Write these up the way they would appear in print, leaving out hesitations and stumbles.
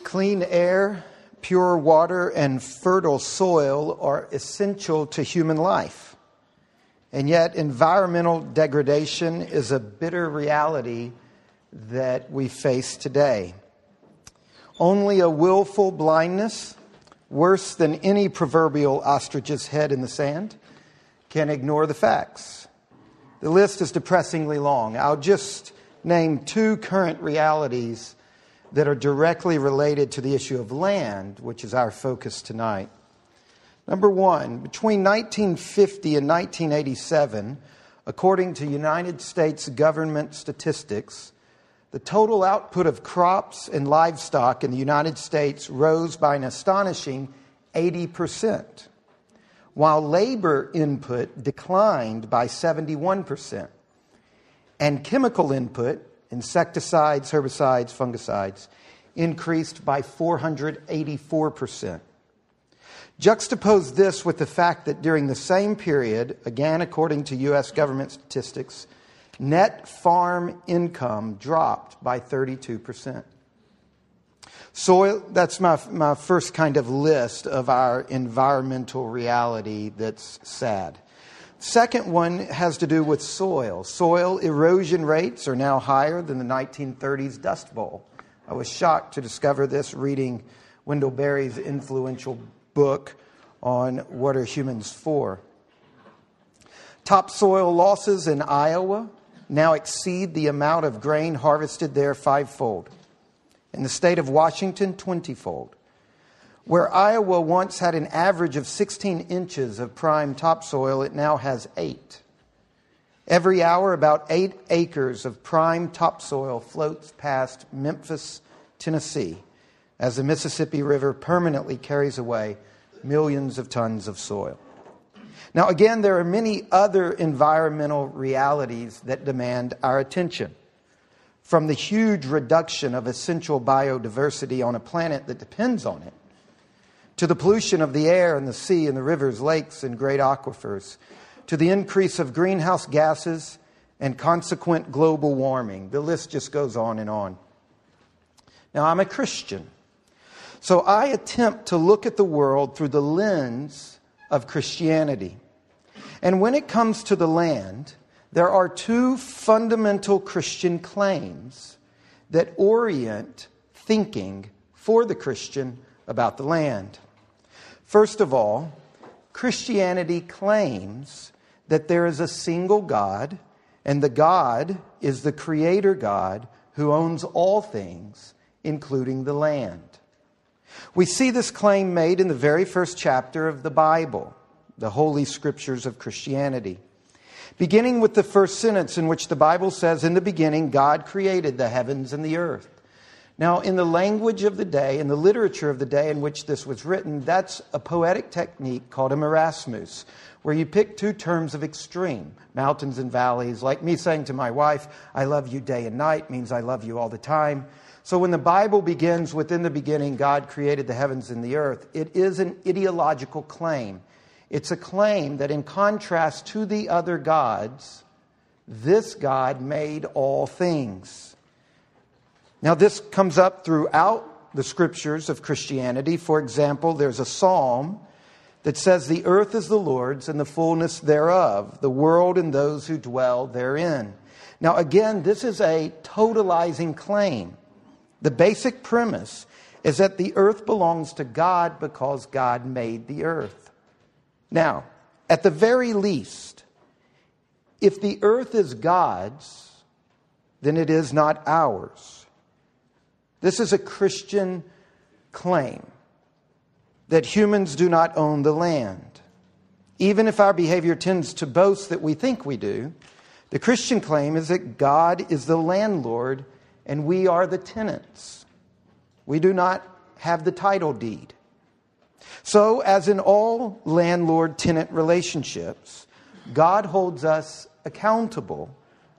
Clean air, pure water, and fertile soil are essential to human life. And yet, environmental degradation is a bitter reality that we face today. Only a willful blindness, worse than any proverbial ostrich's head in the sand, can ignore the facts. The list is depressingly long. I'll just name two current realities that are directly related to the issue of land, which is our focus tonight. Number one, between 1950 and 1987, according to United States government statistics, the total output of crops and livestock in the United States rose by an astonishing 80%, while labor input declined by 71%, and chemical input, insecticides, herbicides, fungicides, increased by 484%. Juxtapose this with the fact that during the same period, again according to U.S. government statistics, net farm income dropped by 32%. Soil, that's my first kind of list of our environmental reality that's sad. Second one has to do with soil. Soil erosion rates are now higher than the 1930s Dust Bowl. I was shocked to discover this reading Wendell Berry's influential book on What Are Humans For? Topsoil losses in Iowa now exceed the amount of grain harvested there fivefold. In the state of Washington, 20-fold. Where Iowa once had an average of 16 inches of prime topsoil, it now has 8. Every hour, about 8 acres of prime topsoil floats past Memphis, Tennessee, as the Mississippi River permanently carries away millions of tons of soil. Now, again, there are many other environmental realities that demand our attention. From the huge reduction of essential biodiversity on a planet that depends on it, to the pollution of the air and the sea and the rivers, lakes, and great aquifers, to the increase of greenhouse gases and consequent global warming. The list just goes on and on. Now, I'm a Christian, so I attempt to look at the world through the lens of Christianity. And when it comes to the land, there are two fundamental Christian claims that orient thinking for the Christian about the land. First of all, Christianity claims that there is a single God, and the God is the Creator God who owns all things, including the land. We see this claim made in the very first chapter of the Bible, the Holy Scriptures of Christianity. Beginning with the first sentence in which the Bible says, "In the beginning, God created the heavens and the earth." Now, in the language of the day, in the literature of the day in which this was written, that's a poetic technique called a marasmus, where you pick two terms of extreme, mountains and valleys. Like me saying to my wife, "I love you day and night," means I love you all the time. So when the Bible begins with, "In the beginning, God created the heavens and the earth," it is an ideological claim. It's a claim that in contrast to the other gods, this God made all things. Now, this comes up throughout the scriptures of Christianity. For example, there's a psalm that says, "The earth is the Lord's and the fullness thereof, the world and those who dwell therein." Now, again, this is a totalizing claim. The basic premise is that the earth belongs to God because God made the earth. Now, at the very least, if the earth is God's, then it is not ours. This is a Christian claim that humans do not own the land. Even if our behavior tends to boast that we think we do, the Christian claim is that God is the landlord and we are the tenants. We do not have the title deed. So, as in all landlord-tenant relationships, God holds us accountable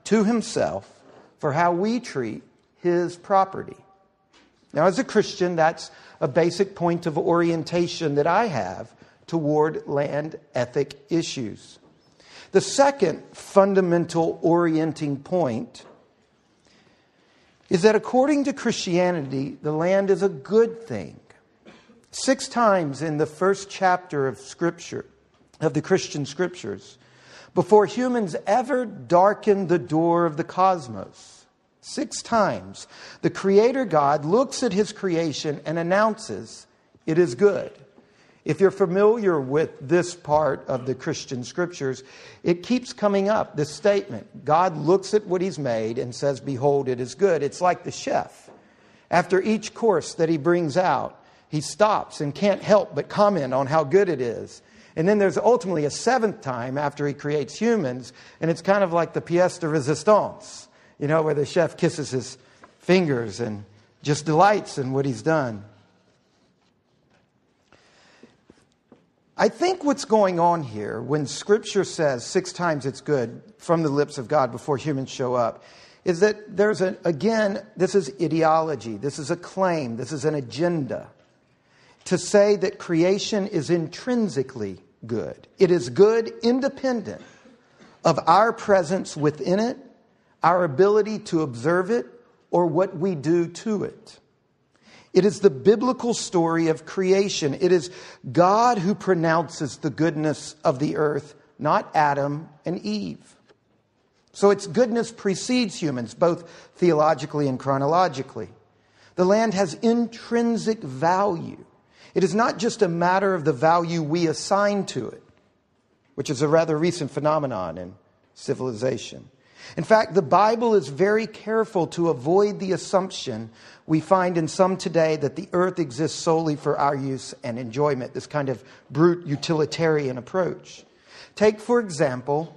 to Himself for how we treat His property. Now, as a Christian, that's a basic point of orientation that I have toward land ethic issues. The second fundamental orienting point is that according to Christianity, the land is a good thing. 6 times in the first chapter of Scripture, of the Christian Scriptures, before humans ever darkened the door of the cosmos, 6 times, the Creator God looks at His creation and announces, it is good. If you're familiar with this part of the Christian Scriptures, it keeps coming up, this statement. God looks at what He's made and says, behold, it is good. It's like the chef. After each course that he brings out, he stops and can't help but comment on how good it is. And then there's ultimately a 7th time after he creates humans, and it's kind of like the pièce de résistance, where the chef kisses his fingers and just delights in what he's done. I think what's going on here when Scripture says 6 times it's good from the lips of God before humans show up is that this is ideology, this is a claim, this is an agenda to say that creation is intrinsically good. It is good independent of our presence within it, our ability to observe it, or what we do to it. It is the biblical story of creation. It is God who pronounces the goodness of the earth, not Adam and Eve. So its goodness precedes humans, both theologically and chronologically. The land has intrinsic value. It is not just a matter of the value we assign to it, which is a rather recent phenomenon in civilization. In fact, the Bible is very careful to avoid the assumption we find in some today that the earth exists solely for our use and enjoyment, this kind of brute utilitarian approach. Take, for example,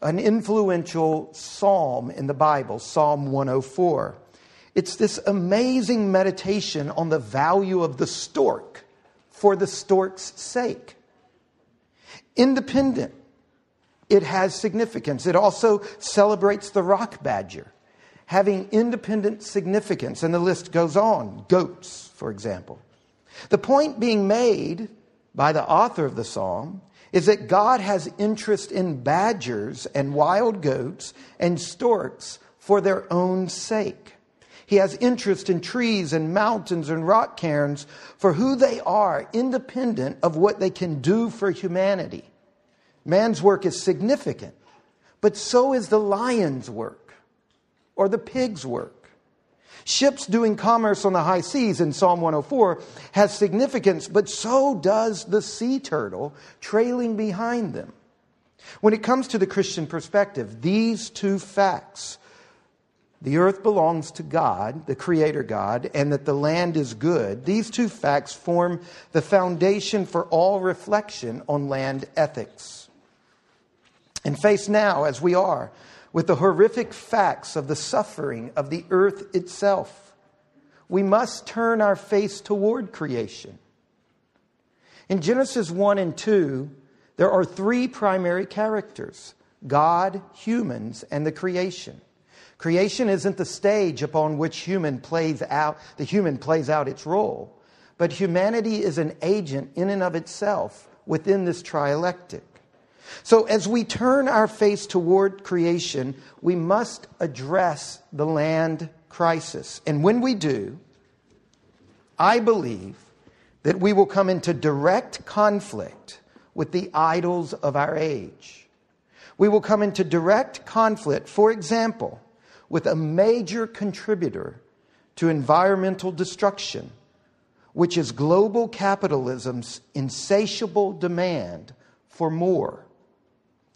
an influential psalm in the Bible, Psalm 104. It's this amazing meditation on the value of the stork for the stork's sake. Independent, it has significance. It also celebrates the rock badger, having independent significance, and the list goes on. Goats, for example. The point being made by the author of the psalm is that God has interest in badgers and wild goats and storks for their own sake. He has interest in trees and mountains and rock cairns for who they are, independent of what they can do for humanity. Man's work is significant, but so is the lion's work or the pig's work. Ships doing commerce on the high seas in Psalm 104 has significance, but so does the sea turtle trailing behind them. When it comes to the Christian perspective, these 2 facts, the earth belongs to God, the Creator God, and that the land is good, these 2 facts form the foundation for all reflection on land ethics. And faced now, as we are, with the horrific facts of the suffering of the earth itself, we must turn our face toward creation. In Genesis 1 and 2, there are 3 primary characters: God, humans, and the creation. Creation isn't the stage upon which the human plays out its role, but humanity is an agent in and of itself within this trialectic. So as we turn our face toward creation, we must address the land crisis. And when we do, I believe that we will come into direct conflict with the idols of our age. We will come into direct conflict, for example, with a major contributor to environmental destruction, which is global capitalism's insatiable demand for more.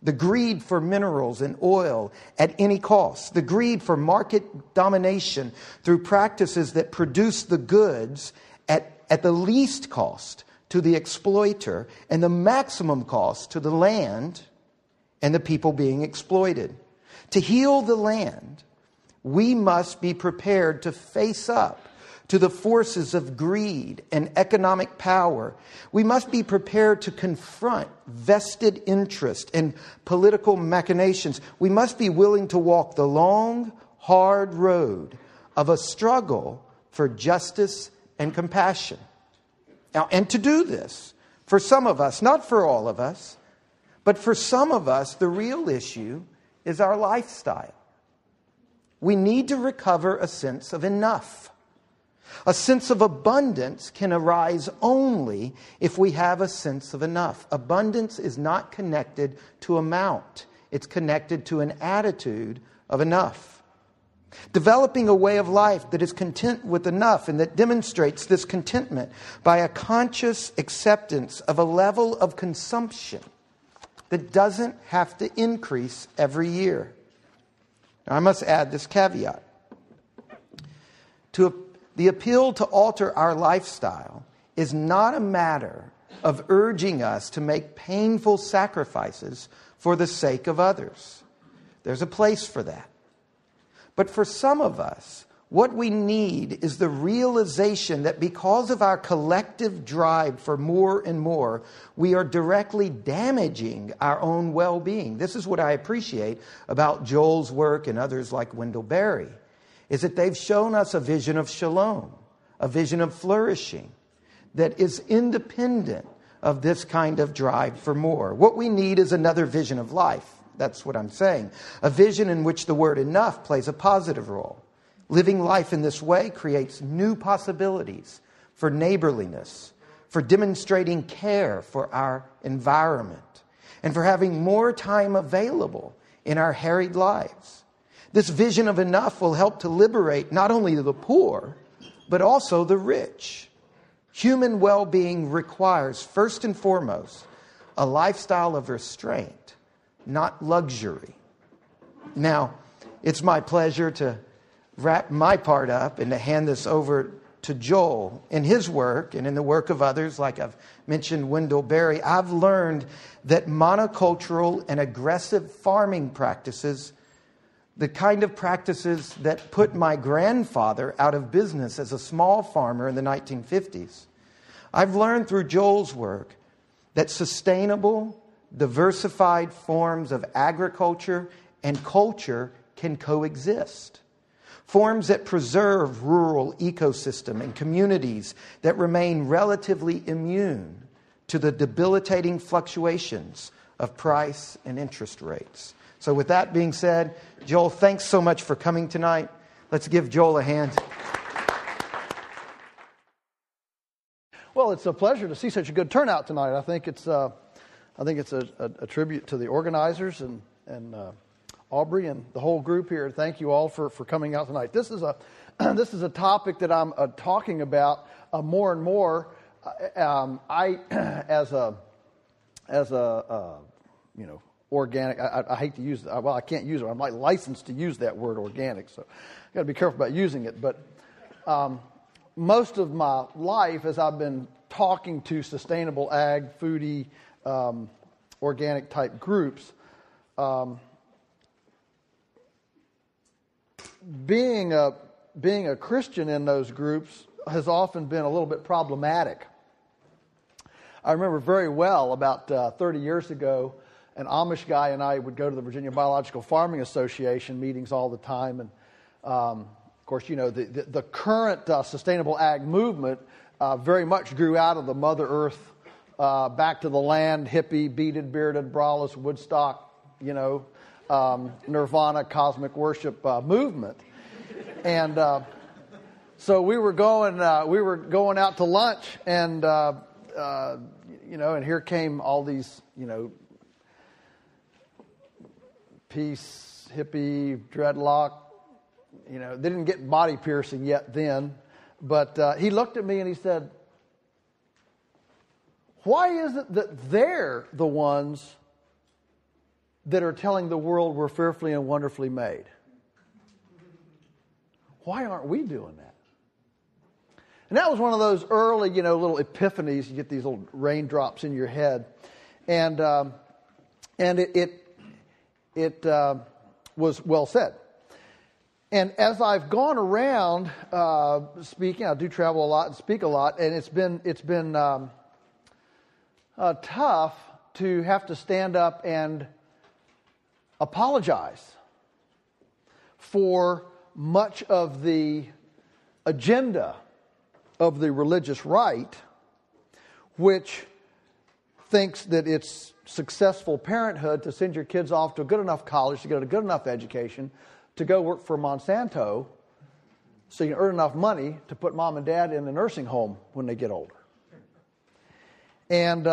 The greed for minerals and oil at any cost. The greed for market domination through practices that produce the goods at the least cost to the exploiter and the maximum cost to the land and the people being exploited. To heal the land, we must be prepared to face up to the forces of greed and economic power. We must be prepared to confront vested interest and political machinations. We must be willing to walk the long, hard road of a struggle for justice and compassion. Now, and to do this, for some of us, not for all of us, but for some of us, the real issue is our lifestyle. We need to recover a sense of enough. A sense of abundance can arise only if we have a sense of enough. Abundance is not connected to amount. It's connected to an attitude of enough. Developing a way of life that is content with enough and that demonstrates this contentment by a conscious acceptance of a level of consumption that doesn't have to increase every year. Now, I must add this caveat. The appeal to alter our lifestyle is not a matter of urging us to make painful sacrifices for the sake of others. There's a place for that. But for some of us, what we need is the realization that because of our collective drive for more and more, we are directly damaging our own well-being. This is what I appreciate about Joel's work and others like Wendell Berry, is that they've shown us a vision of shalom, a vision of flourishing that is independent of this kind of drive for more. What we need is another vision of life. That's what I'm saying. A vision in which the word enough plays a positive role. Living life in this way creates new possibilities for neighborliness, for demonstrating care for our environment, and for having more time available in our harried lives. This vision of enough will help to liberate not only the poor, but also the rich. Human well-being requires, first and foremost, a lifestyle of restraint, not luxury. Now, it's my pleasure to wrap my part up and to hand this over to Joel. In his work and in the work of others, like I've mentioned Wendell Berry, I've learned that monocultural and aggressive farming practices, the kind of practices that put my grandfather out of business as a small farmer in the 1950s, I've learned through Joel's work that sustainable, diversified forms of agriculture and culture can coexist. Forms that preserve rural ecosystem and communities that remain relatively immune to the debilitating fluctuations of price and interest rates. So with that being said, Joel, thanks so much for coming tonight. Let's give Joel a hand. Well, it's a pleasure to see such a good turnout tonight. I think it's a tribute to the organizers and Aubrey and the whole group here. Thank you all for coming out tonight. This is a topic that I'm talking about more and more. I as a organic. I hate to use. Well, I can't use it. I'm like licensed to use that word organic, so I got to be careful about using it. But most of my life, as I've been talking to sustainable ag, foodie, organic type groups, being a Christian in those groups has often been a little bit problematic. I remember very well about 30 years ago, an Amish guy and I would go to the Virginia Biological Farming Association meetings all the time, and of course, you know, the current sustainable ag movement very much grew out of the Mother Earth, back to the land, hippie, beaded, bearded, braless, Woodstock, Nirvana, cosmic worship movement, and so we were going out to lunch, and and here came all these, peace, hippie, dreadlock. They didn't get body piercing yet then, but he looked at me and he said, "Why is it that they're the ones that are telling the world we're fearfully and wonderfully made? Why aren't we doing that?" And that was one of those early, little epiphanies. You get these little raindrops in your head, and it was well said. And as I've gone around speaking, I do travel a lot and speak a lot, and it's been tough to have to stand up and apologize for much of the agenda of the religious right, which thinks that it's successful parenthood to send your kids off to a good enough college to get a good enough education, to go work for Monsanto so you can earn enough money to put mom and dad in a nursing home when they get older. And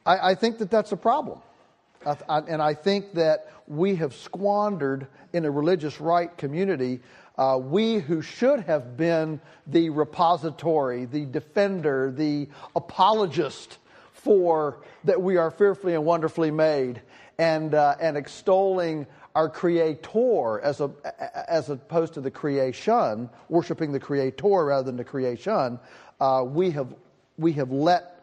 I think that that's a problem. And I think that we have squandered in a religious right community, we who should have been the repository, the defender, the apologist for that we are fearfully and wonderfully made, and extolling our Creator as opposed to the creation, worshiping the Creator rather than the creation. We have let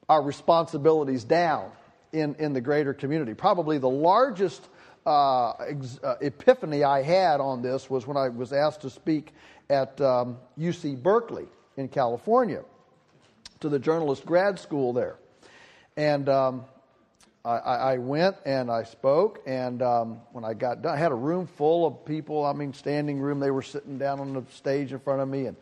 our responsibilities down in the greater community. Probably the largest epiphany I had on this was when I was asked to speak at UC Berkeley in California to the journalist grad school there. And I went and I spoke, and when I got done, I had a room full of people, standing room. They were sitting down on the stage in front of me, and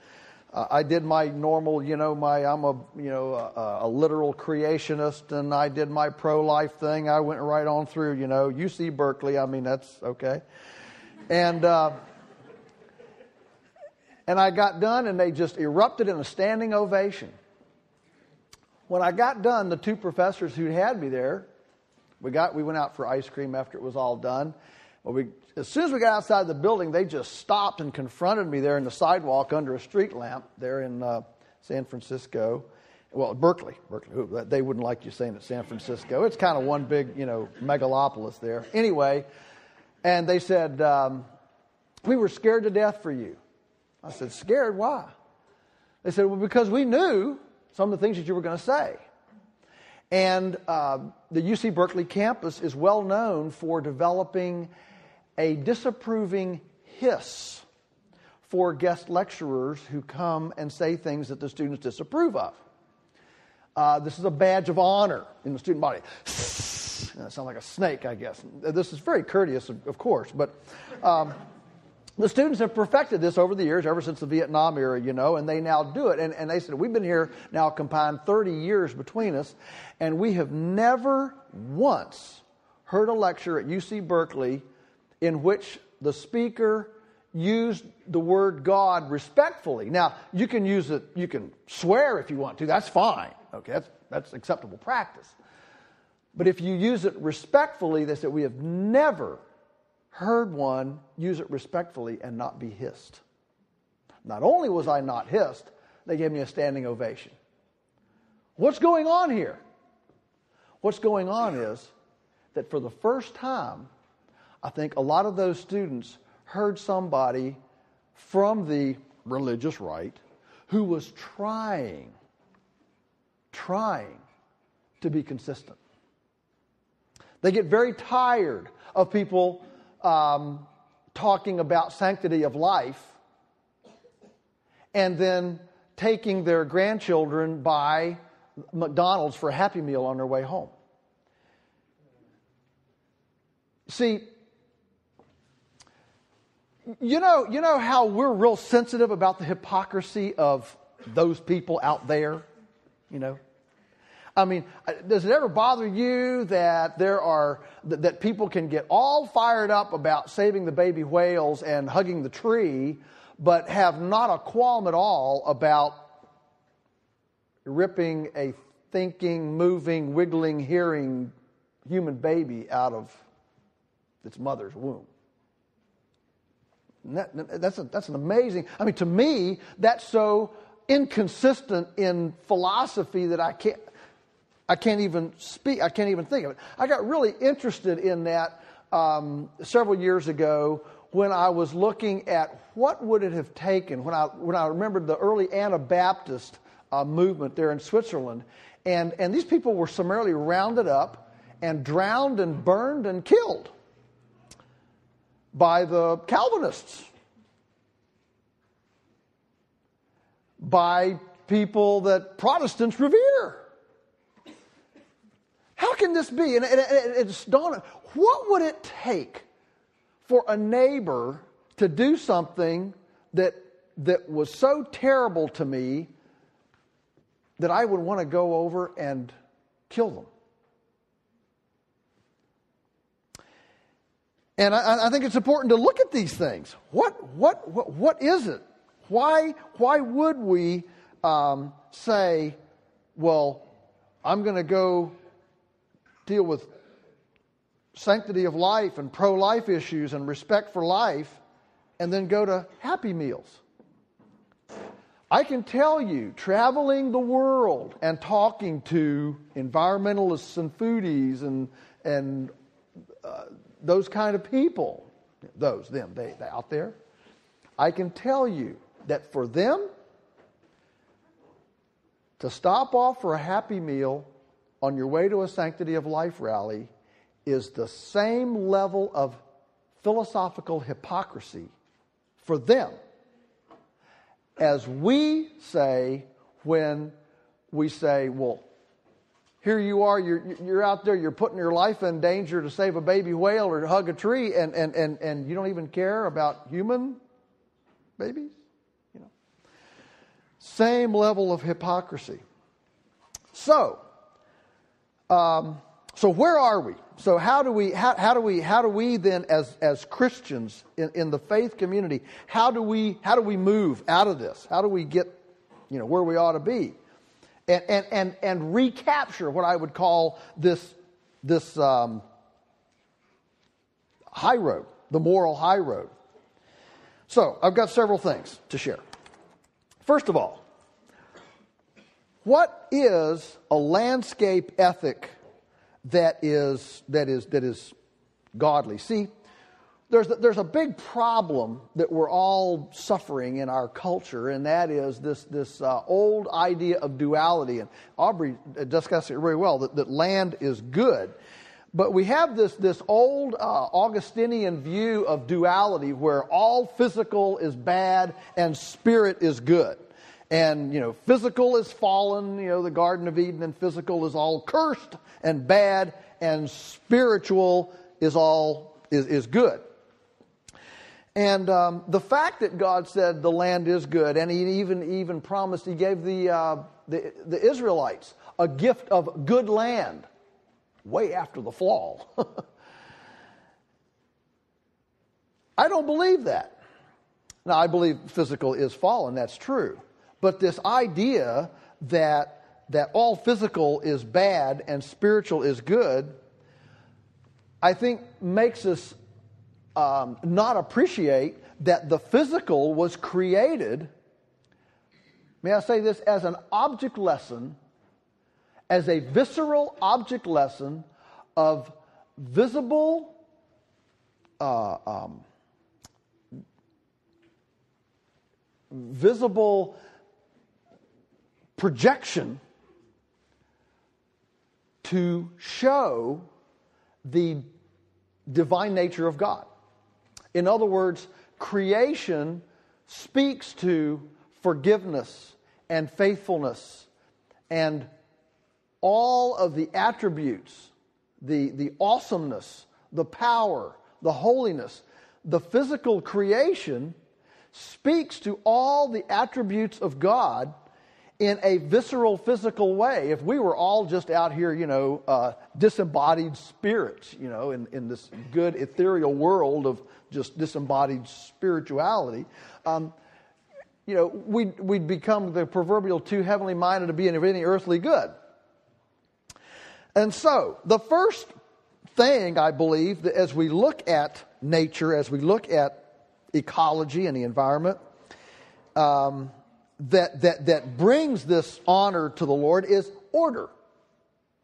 I did my normal, I'm a literal creationist, and I did my pro-life thing. I went right on through, UC Berkeley. That's okay. And I got done, and they just erupted in a standing ovation. When I got done, the two professors who had me there, we went out for ice cream after it was all done. Well, as soon as we got outside the building, they just stopped and confronted me there in the sidewalk under a street lamp there in San Francisco. Well, Berkeley. They wouldn't like you saying it's San Francisco. It's kind of one big, megalopolis there. Anyway, and they said, we were scared to death for you. I said, scared? Why? They said, well, because we knew some of the things that you were going to say. And the UC Berkeley campus is well known for developing a disapproving hiss for guest lecturers who come and say things that the students disapprove of. This is a badge of honor in the student body. That sounds like a snake, I guess. This is very courteous, of course, but the students have perfected this over the years, ever since the Vietnam era, and they now do it. And they said, we've been here now combined 30 years between us, and we have never once heard a lecture at UC Berkeley in which the speaker used the word God respectfully. Now, you can use it, you can swear if you want to, that's fine. Okay, that's acceptable practice. But if you use it respectfully, they said, we have never heard one use it respectfully and not be hissed. Not only was I not hissed, they gave me a standing ovation. What's going on here? What's going on is that for the first time, I think a lot of those students heard somebody from the religious right who was trying to be consistent. They get very tired of people talking about sanctity of life and then taking their grandchildren by McDonald's for a Happy Meal on their way home. See, you know how we're real sensitive about the hypocrisy of those people out there, does it ever bother you that that people can get all fired up about saving the baby whales and hugging the tree, but have not a qualm at all about ripping a thinking, moving, wiggling, hearing human baby out of its mother's womb? That's an amazing. To me, that's so inconsistent in philosophy that I can't even speak. I can't even think of it. I got really interested in that several years ago when I was looking at what would it have taken when I remembered the early Anabaptist movement there in Switzerland, and these people were summarily rounded up and drowned and burned and killed by the Calvinists, by people that Protestants revere. How can this be? And it's dawned, what would it take for a neighbor to do something that was so terrible to me that I would want to go over and kill them? And I think it's important to look at these things. What is it? Why would we say, well, I'm going to go deal with sanctity of life and pro-life issues and respect for life, and then go to Happy Meals? I can tell you, traveling the world and talking to environmentalists and foodies and those kind of people, they out there, I can tell you that for them to stop off for a Happy Meal on your way to a Sanctity of Life rally is the same level of philosophical hypocrisy for them as we say when we say, well, here you are, you're out there, you're putting your life in danger to save a baby whale or to hug a tree, and you don't even care about human babies? You know. Same level of hypocrisy. So where are we? So how do we then as Christians in the faith community, how do we move out of this? How do we get, where we ought to be? And recapture what I would call this high road, the moral high road. So I've got several things to share. First of all, what is a landscape ethic that is godly? See, there's a big problem that we're all suffering in our culture, and that is this old idea of duality. And Aubrey discussed it very well, that land is good. But we have this old Augustinian view of duality where all physical is bad and spirit is good. And, physical is fallen, the Garden of Eden, and physical is all cursed and bad, and spiritual is good. And the fact that God said the land is good, and He even promised, He gave the Israelites a gift of good land way after the fall. I don't believe that. Now, I believe physical is fallen, that's true. But this idea that all physical is bad and spiritual is good, I think makes us not appreciate that the physical was created, may I say this, as an object lesson, as a visceral object lesson of visible projection to show the divine nature of God. In other words, creation speaks to forgiveness and faithfulness and all of the attributes, the awesomeness, the power, the holiness. The physical creation speaks to all the attributes of God in a visceral, physical way. If we were all just out here, disembodied spirits, in this good ethereal world of just disembodied spirituality, we'd become the proverbial too heavenly minded to be of any earthly good. And so, the first thing I believe that as we look at nature, as we look at ecology and the environment, that brings this honor to the Lord is order.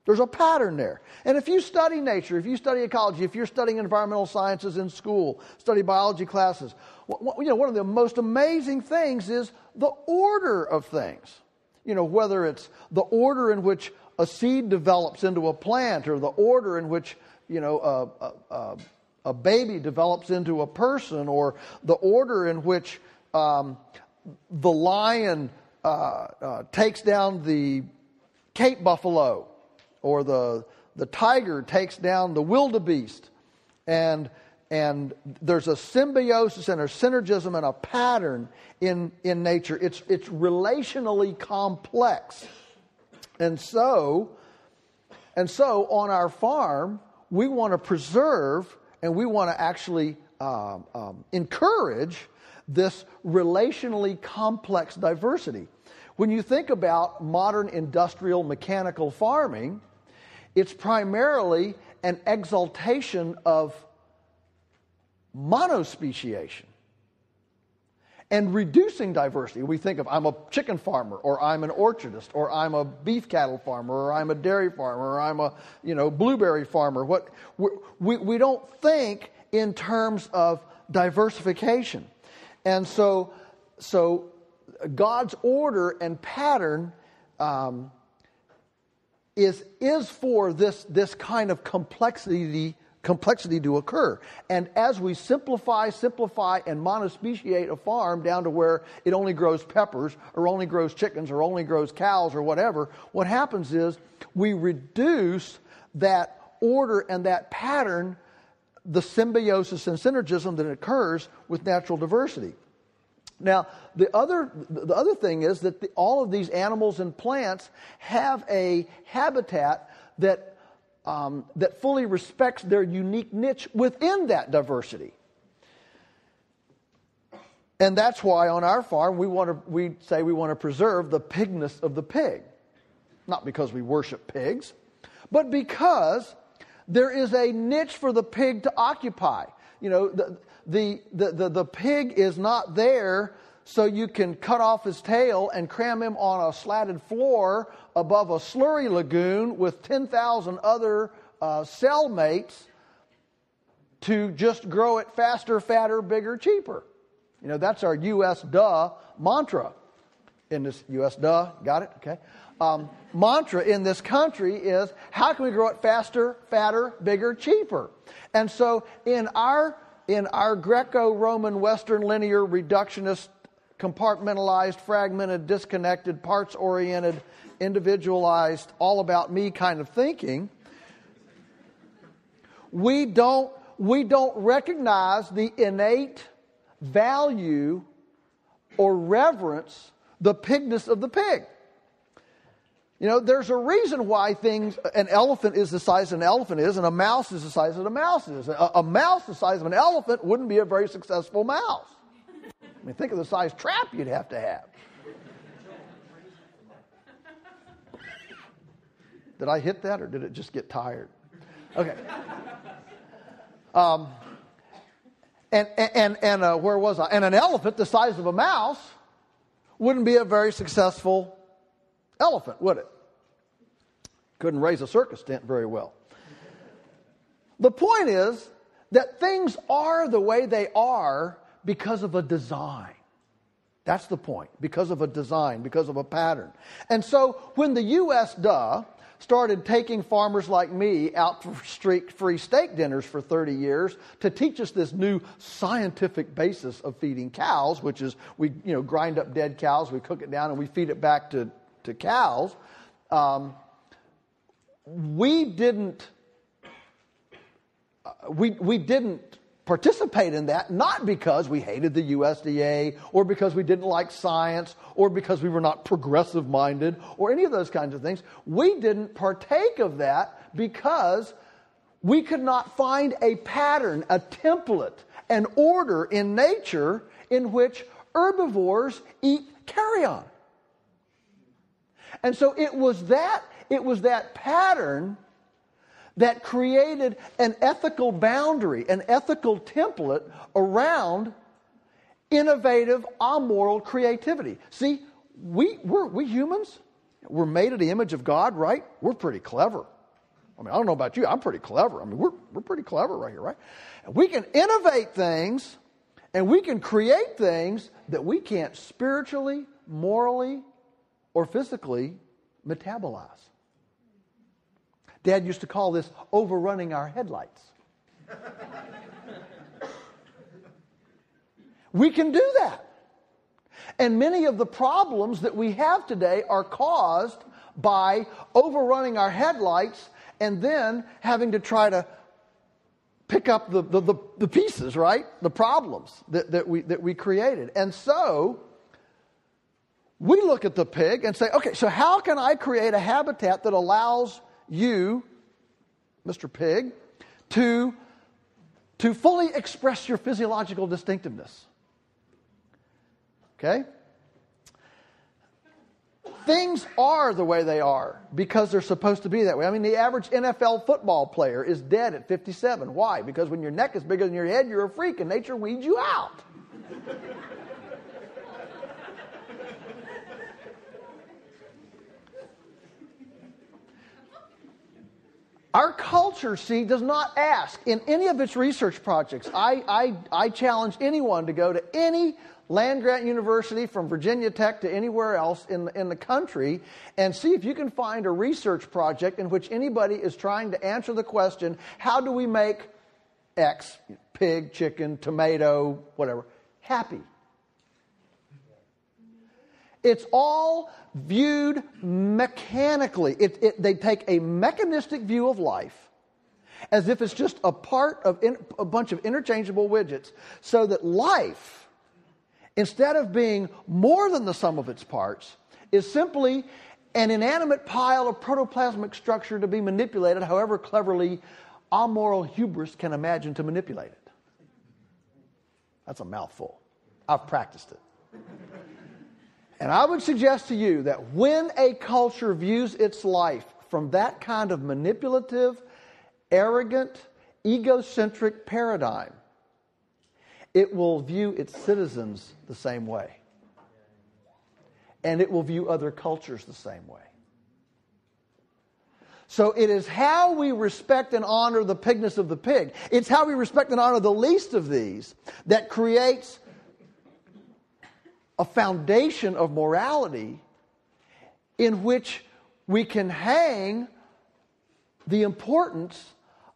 There's a pattern there. And if you study nature, if you study ecology, if you're studying environmental sciences in school, study biology classes, one of the most amazing things is the order of things. Whether it's the order in which a seed develops into a plant, or the order in which a baby develops into a person, or the order in which the lion takes down the Cape buffalo, or the tiger takes down the wildebeest, and there's a symbiosis and a synergism and a pattern in nature. It's relationally complex. And so on our farm, we want to preserve and we want to actually encourage this relationally complex diversity. When you think about modern industrial mechanical farming, it's primarily an exaltation of monospeciation and reducing diversity. We think of, I'm a chicken farmer, or I'm an orchardist, or I'm a beef cattle farmer, or I'm a dairy farmer, or I'm a blueberry farmer. We don't think in terms of diversification. And so God's order and pattern is for this kind of complexity to occur. And as we simplify, and monospeciate a farm down to where it only grows peppers, or only grows chickens, or only grows cows, or whatever, what happens is we reduce that order and that pattern, the symbiosis and synergism that occurs with natural diversity. Now, the other thing is that all of these animals and plants have a habitat that fully respects their unique niche within that diversity. And that's why on our farm we say we want to preserve the pigness of the pig. Not because we worship pigs, but because there is a niche for the pig to occupy. The pig is not there so you can cut off his tail and cram him on a slatted floor above a slurry lagoon with 10,000 other cellmates to just grow it faster, fatter, bigger, cheaper. That's our U.S. duh mantra. In this U.S. duh, got it? Okay. Mantra in this country is, how can we grow it faster, fatter, bigger, cheaper? And so in our Greco-Roman Western linear reductionist, compartmentalized, fragmented, disconnected, parts-oriented, individualized, all about me kind of thinking, we don't recognize the innate value or reverence the pigness of the pig. There's a reason why an elephant is the size an elephant is, and a mouse is the size that a mouse is. A mouse the size of an elephant wouldn't be a very successful mouse. I mean, think of the size trap you'd have to have. Did I hit that, or did it just get tired? Okay. Where was I? And an elephant the size of a mouse wouldn't be a very successful elephant, would it? Couldn't raise a circus tent very well. The point is that things are the way they are because of a design. That's the point. Because of a design, because of a pattern. And so when the U.S. started taking farmers like me out for free steak dinners for 30 years to teach us this new scientific basis of feeding cows, which is we grind up dead cows, we cook it down, and we feed it back to cows. We didn't participate in that, not because we hated the USDA or because we didn't like science or because we were not progressive minded or any of those kinds of things. We didn't partake of that because we could not find a pattern, a template, an order in nature in which herbivores eat carrion. And so it was that pattern that created an ethical boundary, an ethical template around innovative, amoral creativity. See, we humans, we're made in the image of God, right? We're pretty clever. I mean, I don't know about you, I'm pretty clever. I mean, we're pretty clever right here, right? And we can innovate things, and we can create things that we can't spiritually, morally, or physically metabolize. Dad used to call this overrunning our headlights. We can do that. And many of the problems that we have today are caused by overrunning our headlights and then having to try to pick up the pieces, right? The problems that we created. And so we look at the pig and say, okay, so how can I create a habitat that allows you, Mr. Pig, to to fully express your physiological distinctiveness. Okay? Things are the way they are because they're supposed to be that way. I mean, the average NFL football player is dead at 57. Why? Because when your neck is bigger than your head, you're a freak and nature weeds you out. Our culture, see, does not ask in any of its research projects. I challenge anyone to go to any land-grant university from Virginia Tech to anywhere else in the country and see if you can find a research project in which anybody is trying to answer the question, how do we make X, pig, chicken, tomato, whatever, happy? It's all viewed mechanically. They take a mechanistic view of life as if it's just a part of a bunch of interchangeable widgets, so that life, instead of being more than the sum of its parts, is simply an inanimate pile of protoplasmic structure to be manipulated however cleverly amoral hubris can imagine to manipulate it. That's a mouthful. I've practiced it. And I would suggest to you that when a culture views its life from that kind of manipulative, arrogant, egocentric paradigm, it will view its citizens the same way. And it will view other cultures the same way. So it is how we respect and honor the pigness of the pig. It's how we respect and honor the least of these that creates a foundation of morality in which we can hang the importance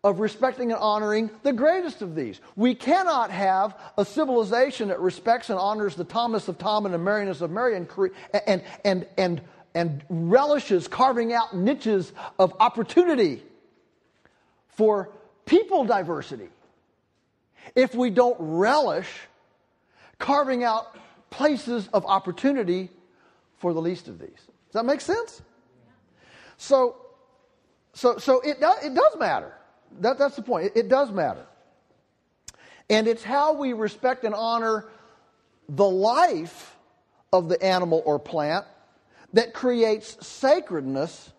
of respecting and honoring the greatest of these. We cannot have a civilization that respects and honors the Thomas of Tom and the Mariness of Mary and relishes carving out niches of opportunity for people diversity if we don't relish carving out places of opportunity for the least of these. Does that make sense? So it does matter. That's the point. It does matter. And it's how we respect and honor the life of the animal or plant that creates sacredness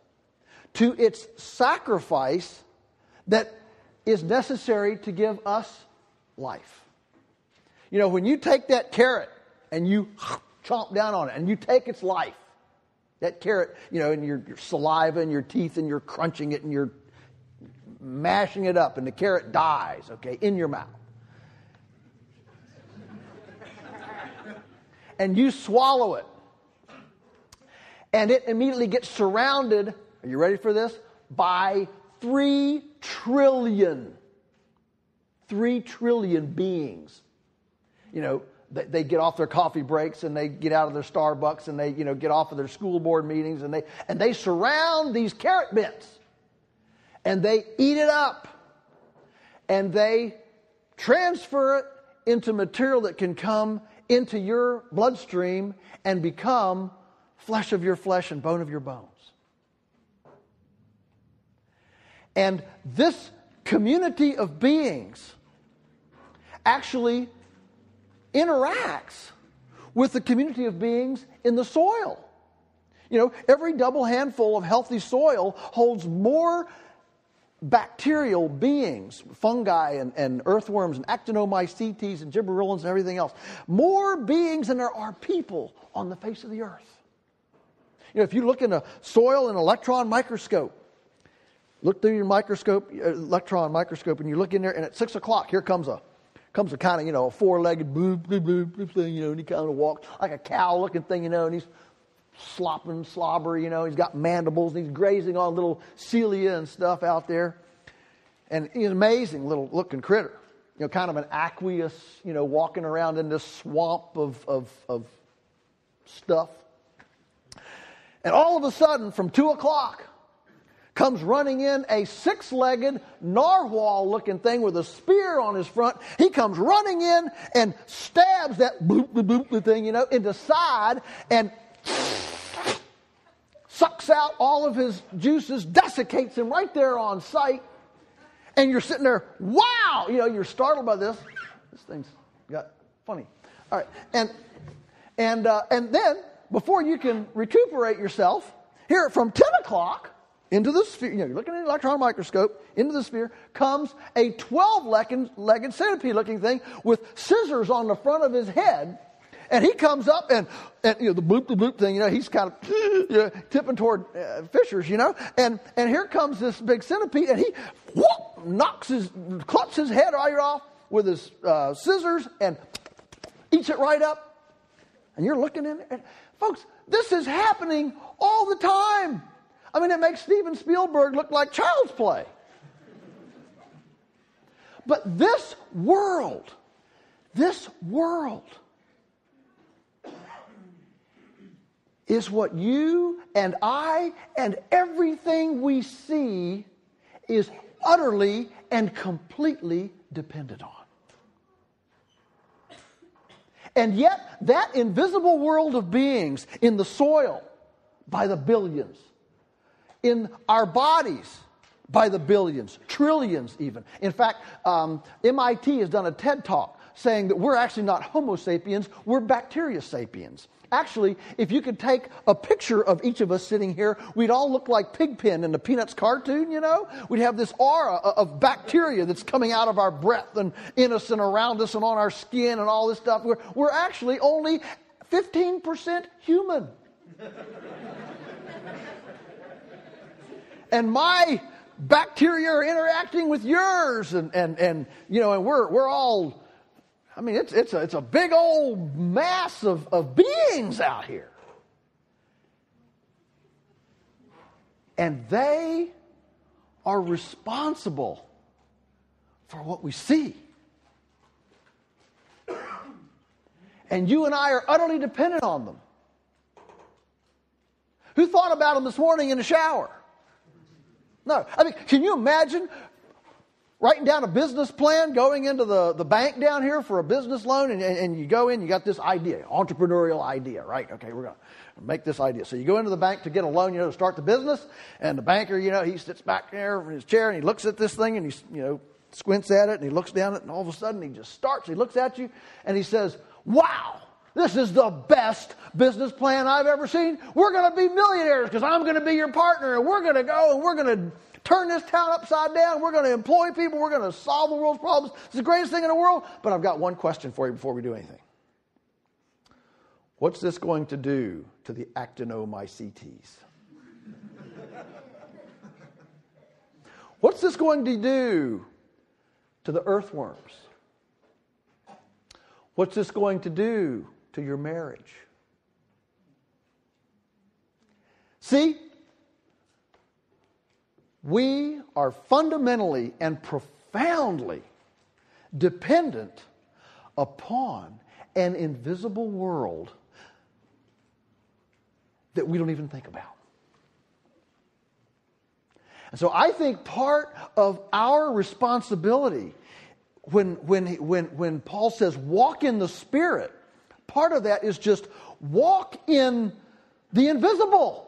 to its sacrifice that is necessary to give us life. You know, when you take that carrot and you chomp down on it and you take its life, that carrot, you know, and your saliva and your teeth and you're crunching it and you're mashing it up and the carrot dies, okay, in your mouth. And you swallow it. And it immediately gets surrounded, are you ready for this? By 3 trillion beings. You know, they get off their coffee breaks and they get out of their Starbucks and they, you know, get off of their school board meetings and they surround these carrot bits. And they eat it up. And they transfer it into material that can come into your bloodstream and become flesh of your flesh and bone of your bones. And this community of beings actually interacts with the community of beings in the soil. You know, every double handful of healthy soil holds more bacterial beings, fungi and earthworms and actinomycetes and gibberellins and everything else. More beings than there are people on the face of the earth. You know, if you look in a soil in an electron microscope, look through your microscope, electron microscope, and you look in there, and at 6 o'clock, here comes a kind of, you know, a four-legged bloop, bloop, bloop, bloop thing, you know, and he kind of walks like a cow-looking thing, you know, and he's slobber, you know, he's got mandibles, and he's grazing on little cilia and stuff out there. And he's an amazing little looking critter. You know, kind of an aqueous, you know, walking around in this swamp of stuff. And all of a sudden, from 2 o'clock, comes running in a 6-legged narwhal-looking thing with a spear on his front. He comes running in and stabs that bloop, bloop, bloop thing, you know, in the side and sucks out all of his juices, desiccates him right there on sight. and you're sitting there, wow, you're startled by this. This thing's got funny. All right, and then before you can recuperate yourself, here from 10 o'clock into the sphere, you're looking at an electron microscope, into the sphere comes a 12-legged centipede-looking thing with scissors on the front of his head, and he comes up and the bloop thing, he's kind of tipping toward fissures, and here comes this big centipede, and he clucks his head right off with his scissors and eats it right up. And you're looking in there. Folks, this is happening all the time. I mean, it makes Steven Spielberg look like child's play. But this world is what you and I and everything we see is utterly and completely dependent on. And yet, that invisible world of beings in the soil by the billions, in our bodies by the billions, trillions even. In fact, MIT has done a TED Talk saying that we're actually not Homo sapiens, we're Bacteria sapiens. Actually, if you could take a picture of each of us sitting here, we'd all look like Pigpen in the Peanuts cartoon, We'd have this aura of bacteria that's coming out of our breath and in us and around us and on our skin and all this stuff. We're actually only 15% human. And my bacteria are interacting with yours, and we're all... I mean, it's a big old mass of beings out here. And they are responsible for what we see. And you and I are utterly dependent on them. Who thought about them this morning in the shower? No. I mean, can you imagine writing down a business plan, going into the bank down here for a business loan, and you go in, you got this idea, entrepreneurial idea, right? Okay, we're going to make this idea. So you go into the bank to get a loan, to start the business, and the banker, he sits back there in his chair, and he looks at this thing, and he, squints at it, and he looks down at it, and all of a sudden he just starts, he looks at you, and he says, wow, this is the best business plan I've ever seen. We're going to be millionaires because I'm going to be your partner, and we're going to go, and we're going to turn this town upside down. We're going to employ people. We're going to solve the world's problems. It's the greatest thing in the world. But I've got one question for you before we do anything. What's this going to do to the actinomycetes? What's this going to do to the earthworms? What's this going to do to your marriage? See? We are fundamentally and profoundly dependent upon an invisible world that we don't even think about. And so I think part of our responsibility when Paul says walk in the Spirit, part of that is just walk in the invisible.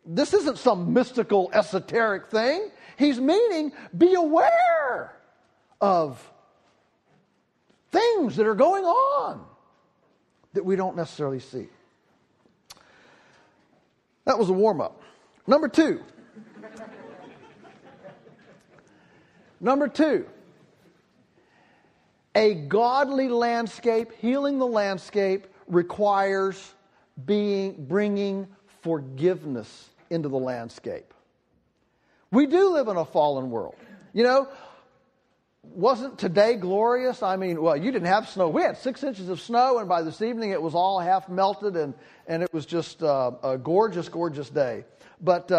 This isn't some mystical, esoteric thing. He's meaning be aware of things that are going on that we don't necessarily see. That was a warm-up. Number two. A godly landscape, healing the landscape, requires bringing forgiveness into the landscape. We do live in a fallen world. Wasn't today glorious? I mean, well, you didn't have snow. We had 6 inches of snow, and by this evening it was all half melted, and it was just a gorgeous, gorgeous day. But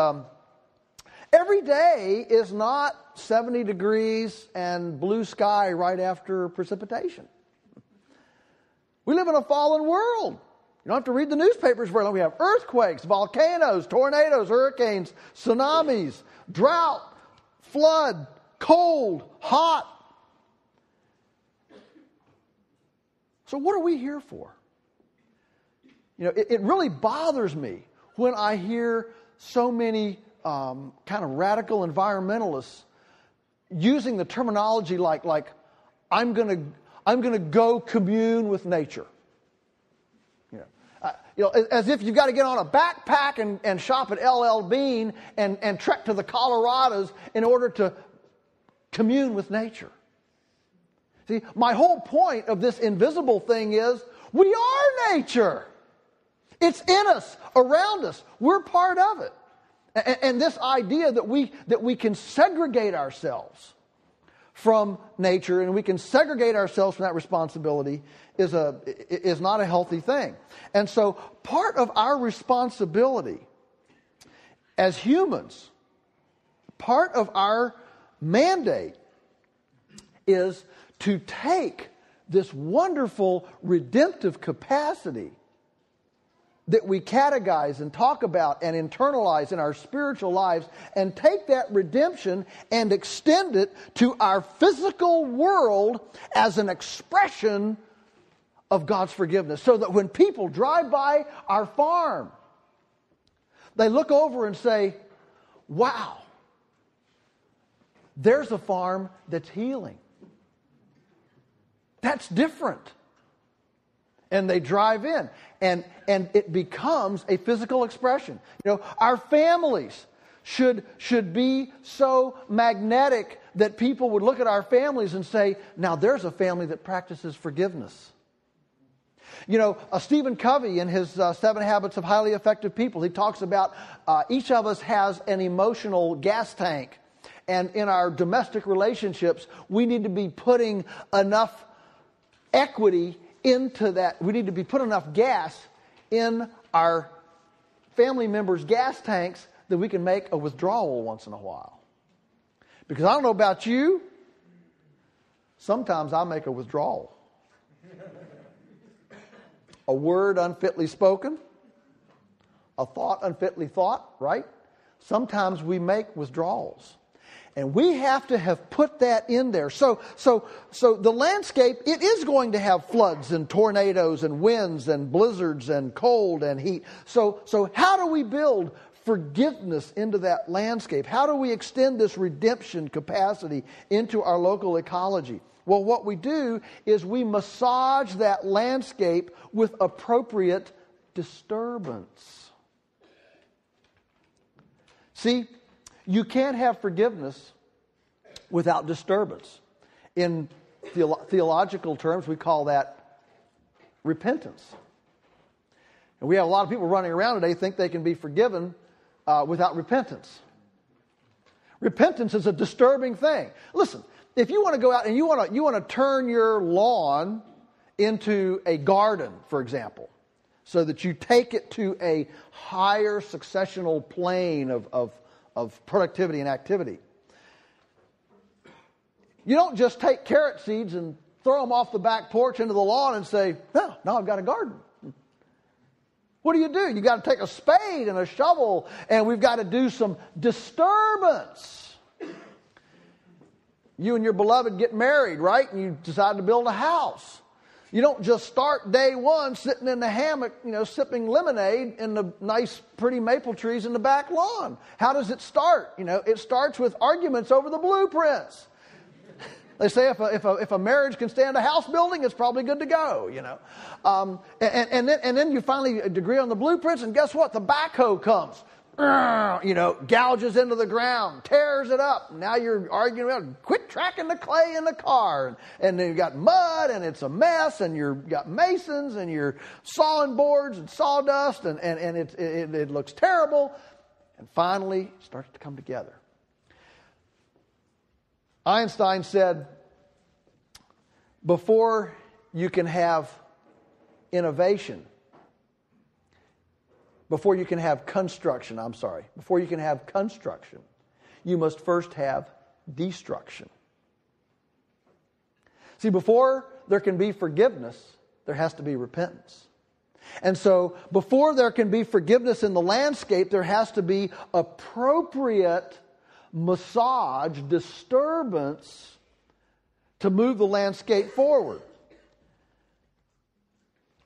every day is not 70 degrees and blue sky right after precipitation. We live in a fallen world. You don't have to read the newspapers very long. We have earthquakes, volcanoes, tornadoes, hurricanes, tsunamis, drought, flood, cold, hot. So what are we here for? It really bothers me when I hear so many kind of radical environmentalists using the terminology like I'm going to go commune with nature. As if you've got to get on a backpack and shop at LL Bean and trek to the Colorados in order to commune with nature. See, my whole point of this invisible thing is we are nature. It's in us, around us. We're part of it. And this idea that we can segregate ourselves from nature and we can segregate ourselves from that responsibility is not a healthy thing. And so part of our responsibility as humans, part of our mandate is to take this wonderful redemptive capacity that we catechize and talk about and internalize in our spiritual lives and take that redemption and extend it to our physical world as an expression of God's forgiveness. So that when people drive by our farm, they look over and say, wow, there's a farm that's healing. That's different. And they drive in, and it becomes a physical expression. Our families should be so magnetic that people would look at our families and say, now there's a family that practices forgiveness. Stephen Covey in his 7 Habits of Highly Effective People, he talks about each of us has an emotional gas tank. And in our domestic relationships, we need to be putting enough equity into that. We need to be put enough gas in our family members' gas tanks that we can make a withdrawal once in a while. Because I don't know about you, sometimes I make a withdrawal. A word unfitly spoken, a thought unfitly thought, right? Sometimes we make withdrawals. And we have to have put that in there. So the landscape, it is going to have floods and tornadoes and winds and blizzards and cold and heat. So how do we build forgiveness into that landscape? How do we extend this redemption capacity into our local ecology? Well, what we do is we massage that landscape with appropriate disturbance. See, you can't have forgiveness without disturbance. In theological terms, we call that repentance. And we have a lot of people running around today think they can be forgiven without repentance. Repentance is a disturbing thing. Listen, if you want to go out and you want to turn your lawn into a garden, for example, so that you take it to a higher successional plane of productivity and activity. You don't just take carrot seeds and throw them off the back porch into the lawn and say, oh, now I've got a garden. What do? You got to take a spade and a shovel, and we've got to do some disturbance. You and your beloved get married, right? And you decide to build a house. You don't just start day one sitting in the hammock, sipping lemonade in the nice, pretty maple trees in the back lawn. How does it start? It starts with arguments over the blueprints. They say if a marriage can stand a house building, it's probably good to go. And then you finally agree on the blueprints, and guess what? The backhoe comes. Gouges into the ground, tears it up. Now you're arguing about quit tracking the clay in the car. And then you got mud and it's a mess, and you've got masons and you're sawing boards and sawdust, and it looks terrible. And finally it starts to come together. Einstein said, before you can have innovation, before you can have construction, you must first have destruction. See, before there can be forgiveness, there has to be repentance. And so, before there can be forgiveness in the landscape, there has to be appropriate massage, disturbance to move the landscape forward.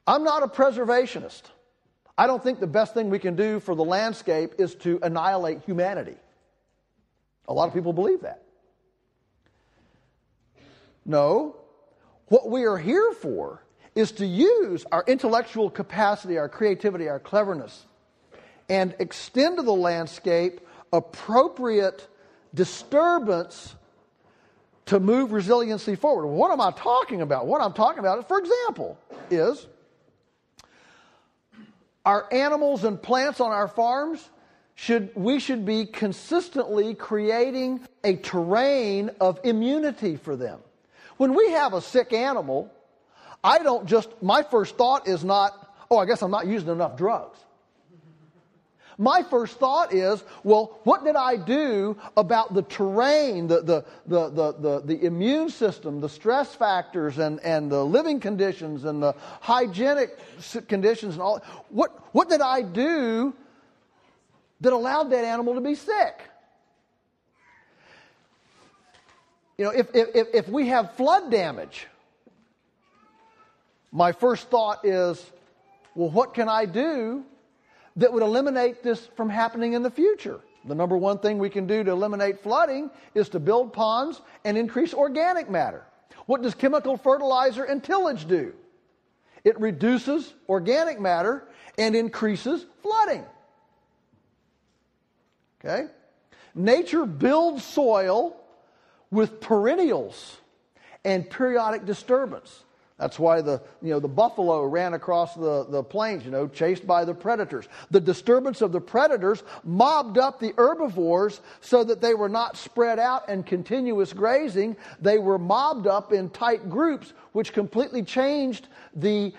I'm not a preservationist. I don't think the best thing we can do for the landscape is to annihilate humanity. A lot of people believe that. No. What we are here for is to use our intellectual capacity, our creativity, our cleverness, and extend to the landscape appropriate disturbance to move resiliency forward. What am I talking about? What I'm talking about, for example, is our animals and plants on our farms, we should be consistently creating a terrain of immunity for them. When we have a sick animal, my first thought is not, I guess I'm not using enough drugs. My first thought is, well, what did I do about the terrain, the immune system, the stress factors, and the living conditions, and the hygienic conditions, and all? What did I do that allowed that animal to be sick? If we have flood damage, my first thought is, well, what can I do that would eliminate this from happening in the future? The number one thing we can do to eliminate flooding is to build ponds and increase organic matter. What does chemical fertilizer and tillage do? It reduces organic matter and increases flooding. Okay? Nature builds soil with perennials and periodic disturbance. That's why the buffalo ran across the plains, chased by the predators. The disturbance of the predators mobbed up the herbivores so that they were not spread out and continuous grazing. They were mobbed up in tight groups, which completely changed the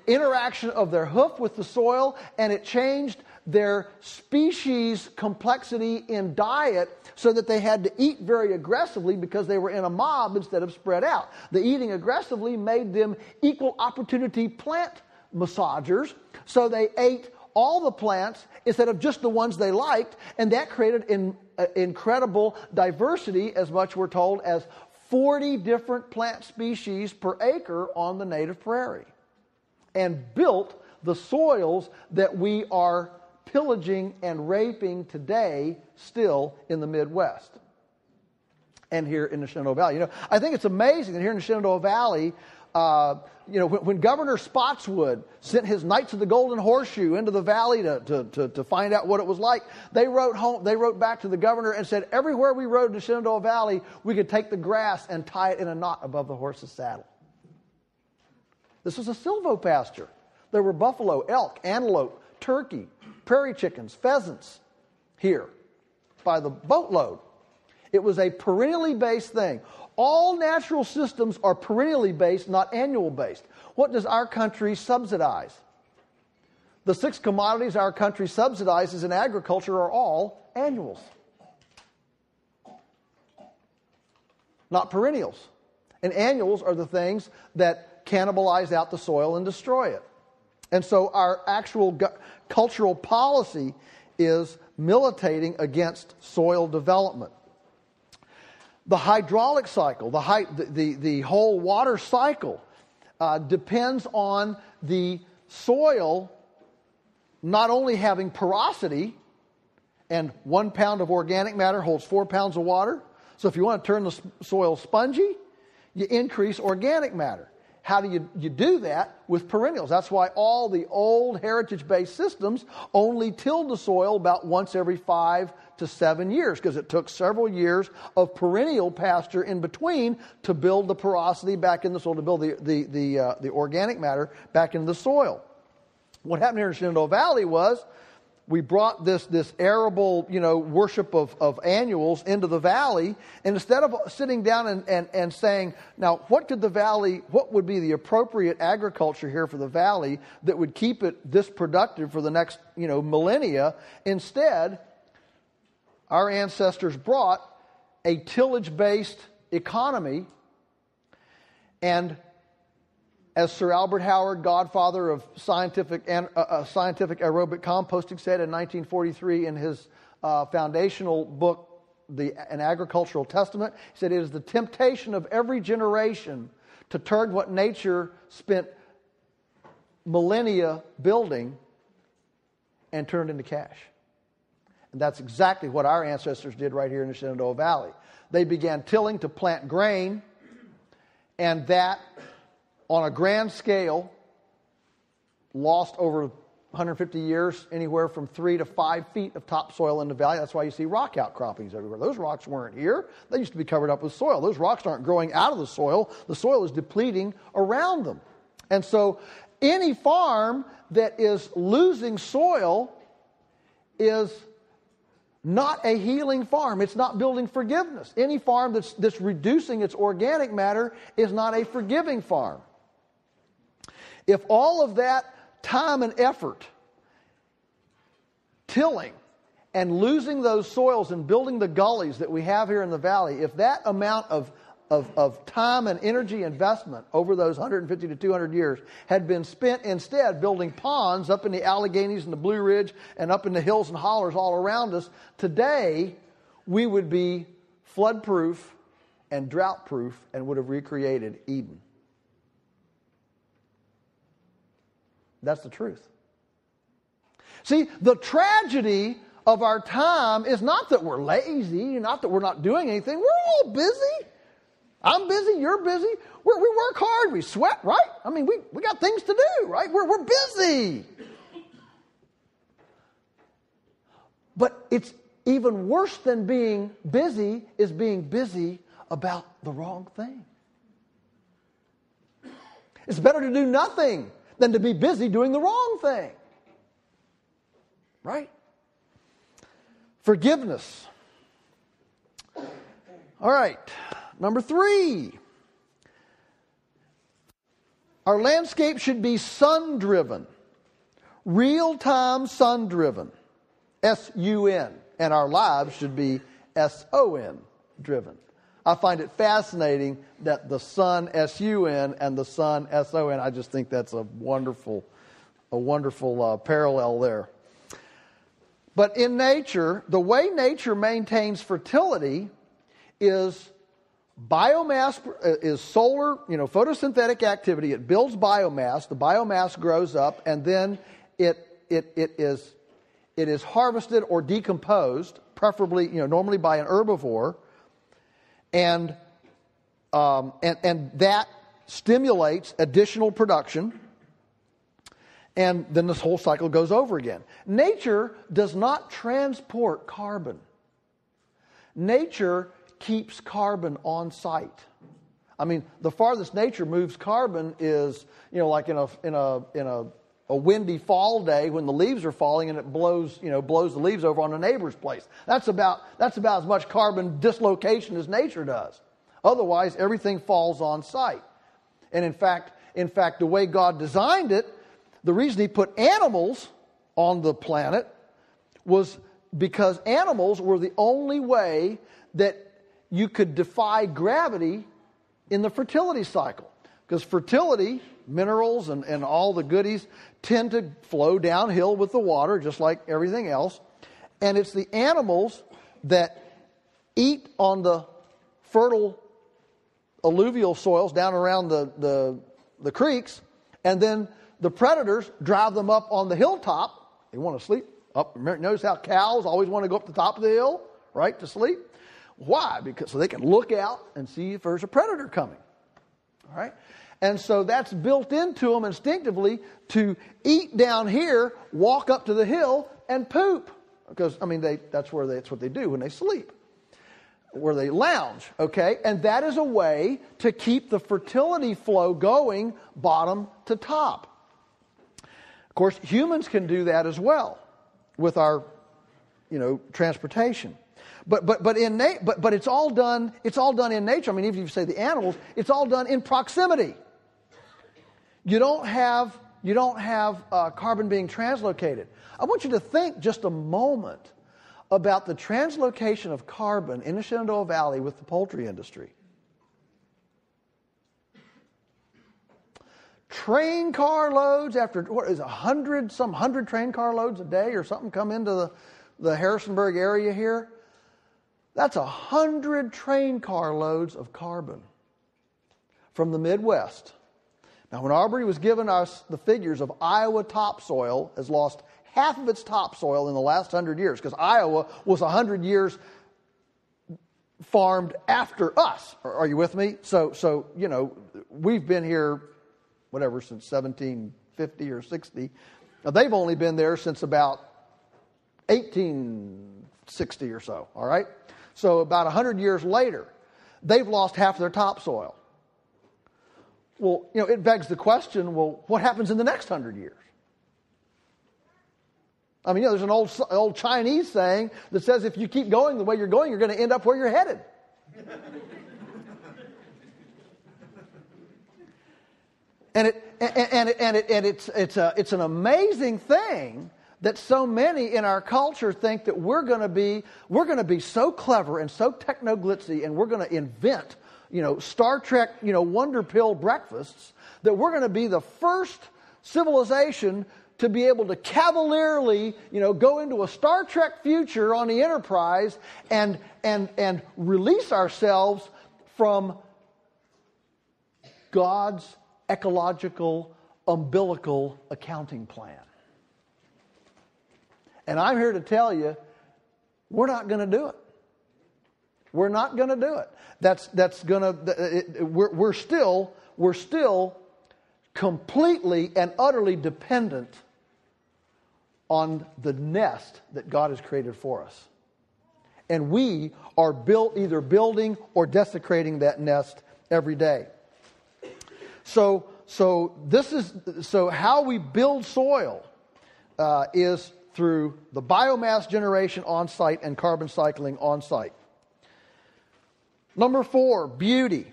interaction of their hoof with the soil, and it changed their species complexity in diet so that they had to eat very aggressively because they were in a mob instead of spread out. The eating aggressively made them equal opportunity plant massagers, so they ate all the plants instead of just the ones they liked, and that created incredible diversity, as much we're told as 40 different plant species per acre on the native prairie, and built the soils that we are pillaging and raping today still in the Midwest and here in the Shenandoah Valley. I think it's amazing that here in the Shenandoah Valley, when Governor Spotswood sent his Knights of the Golden Horseshoe into the valley to find out what it was like, they wrote back to the governor and said, everywhere we rode in the Shenandoah Valley, we could take the grass and tie it in a knot above the horse's saddle. This was a silvopasture. There were buffalo, elk, antelope, turkey, prairie chickens, pheasants here by the boatload. It was a perennially based thing. All natural systems are perennially based, not annual based. What does our country subsidize? The 6 commodities our country subsidizes in agriculture are all annuals, not perennials. And annuals are the things that cannibalize out the soil and destroy it. And so our actual cultural policy is militating against soil development. The hydraulic cycle, the whole water cycle, depends on the soil not only having porosity, and 1 pound of organic matter holds 4 pounds of water. So if you want to turn the soil spongy, you increase organic matter. How do you do that? With perennials. That's why all the old heritage-based systems only tilled the soil about once every 5 to 7 years, because it took several years of perennial pasture in between to build the porosity back in the soil, to build the organic matter back into the soil. What happened here in Shenandoah Valley was we brought this arable, worship of annuals into the valley, and instead of sitting down and saying, now, what would be the appropriate agriculture here for the valley that would keep it this productive for the next, millennia? Instead, our ancestors brought a tillage-based economy, and as Sir Albert Howard, godfather of scientific aerobic composting, said in 1943 in his foundational book, An Agricultural Testament, he said, it is the temptation of every generation to turn what nature spent millennia building and turn it into cash. And that's exactly what our ancestors did right here in the Shenandoah Valley. They began tilling to plant grain and that, on a grand scale, lost over 150 years anywhere from 3 to 5 feet of topsoil in the valley. That's why you see rock outcroppings everywhere. Those rocks weren't here. They used to be covered up with soil. Those rocks aren't growing out of the soil. The soil is depleting around them. And so any farm that is losing soil is not a healing farm. It's not building forgiveness. Any farm that's reducing its organic matter is not a forgiving farm. If all of that time and effort, tilling and losing those soils and building the gullies that we have here in the valley, if that amount of time and energy investment over those 150 to 200 years had been spent instead building ponds up in the Alleghenies and the Blue Ridge and up in the hills and hollers all around us, today we would be flood-proof and drought-proof and would have recreated Eden. That's the truth. See, the tragedy of our time is not that we're lazy, not that we're not doing anything. We're all busy. I'm busy, you're busy. We work hard, we sweat, right? I mean, we got things to do, right? We're busy. But it's even worse than being busy is being busy about the wrong thing. It's better to do nothing than to be busy doing the wrong thing. Right? Forgiveness. All right. Number 3. Our landscape should be sun-driven. Real-time sun-driven. S-U-N. And our lives should be S-O-N driven. I find it fascinating that the sun, S-U-N, and the sun, S-O-N, I just think that's a wonderful parallel there. But in nature, the way nature maintains fertility is biomass, is solar, photosynthetic activity. It builds biomass. The biomass grows up, and then it is harvested or decomposed, preferably, normally by an herbivore. And that stimulates additional production, and then this whole cycle goes over again. Nature does not transport carbon. Nature keeps carbon on site. I mean, the farthest nature moves carbon is, like in a windy fall day when the leaves are falling and it blows the leaves over on a neighbor's place. That's about as much carbon dislocation as nature does. Otherwise, everything falls on site. And in fact, the way God designed it, the reason He put animals on the planet was because animals were the only way that you could defy gravity in the fertility cycle. Because fertility, minerals and all the goodies tend to flow downhill with the water, just like everything else. And it's the animals that eat on the fertile alluvial soils down around the creeks, and then the predators drive them up on the hilltop. They want to sleep up. Notice how cows always want to go up the top of the hill, right, to sleep? Why? Because so they can look out and see if there's a predator coming. All right? And so that's built into them instinctively to eat down here, walk up to the hill, and poop. Because, that's what they do when they sleep, where they lounge, okay? And that is a way to keep the fertility flow going bottom to top. Of course, humans can do that as well with our, transportation. But it's all done in nature. Even if you say the animals, it's all done in proximity. You don't have carbon being translocated. I want you to think just a moment about the translocation of carbon in the Shenandoah Valley with the poultry industry. Train car loads after, 100 train car loads a day or something come into the Harrisonburg area here. That's 100 train car loads of carbon from the Midwest. Now, when Aubrey was giving us the figures of Iowa topsoil has lost half of its topsoil in the last 100 years, because Iowa was 100 years farmed after us. Are you with me? So we've been here, whatever, since 1750 or 60. Now, they've only been there since about 1860 or so, all right? So about 100 years later, they've lost half their topsoil. Well, it begs the question, well, what happens in the next 100 years? I mean, there's an old Chinese saying that says if you keep going the way you're going, you're going to end up where you're headed. And it's an amazing thing that so many in our culture think that we're going to be so clever and so techno-glitzy, and we're going to invent, Star Trek, wonder pill breakfasts, that we're going to be the first civilization to be able to cavalierly, go into a Star Trek future on the Enterprise and release ourselves from God's ecological umbilical accounting plan. And I'm here to tell you, we're not going to do it. We're not going to do it. We're still completely and utterly dependent on the nest that God has created for us. And we are either building or desecrating that nest every day. So how we build soil is through the biomass generation on site and carbon cycling on site. Number 4, beauty.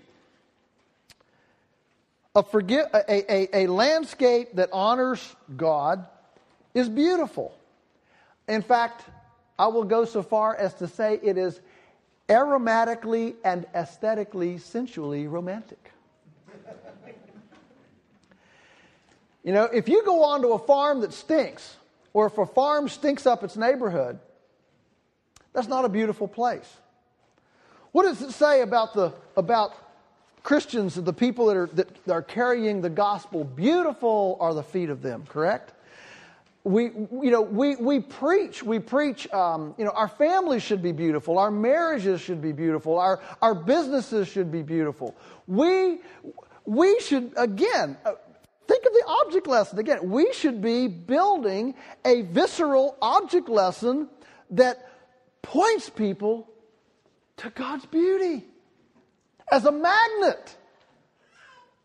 A landscape that honors God is beautiful. In fact, I will go so far as to say it is aromatically and aesthetically, sensually romantic. If you go onto a farm that stinks, or if a farm stinks up its neighborhood, that's not a beautiful place. What does it say about Christians, the people that are carrying the gospel? Beautiful are the feet of them, correct? We preach. Our families should be beautiful. Our marriages should be beautiful. Our businesses should be beautiful. We should, again, think of the object lesson. Again, we should be building a visceral object lesson that points people to God's beauty as a magnet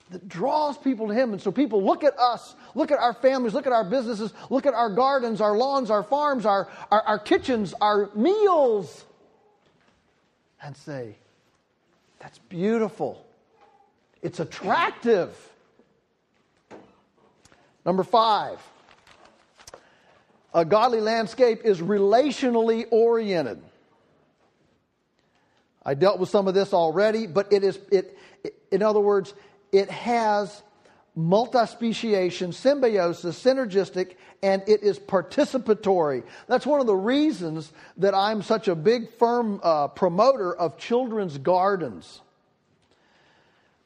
that draws people to Him. And so people look at us, look at our families, look at our businesses, look at our gardens, our lawns, our farms, our kitchens, our meals, and say, that's beautiful. It's attractive. Number 5, a godly landscape is relationally oriented. I dealt with some of this already, but in other words, it has multi-speciation, symbiosis, synergistic, and it is participatory. That's one of the reasons that I'm such a big, firm promoter of children's gardens.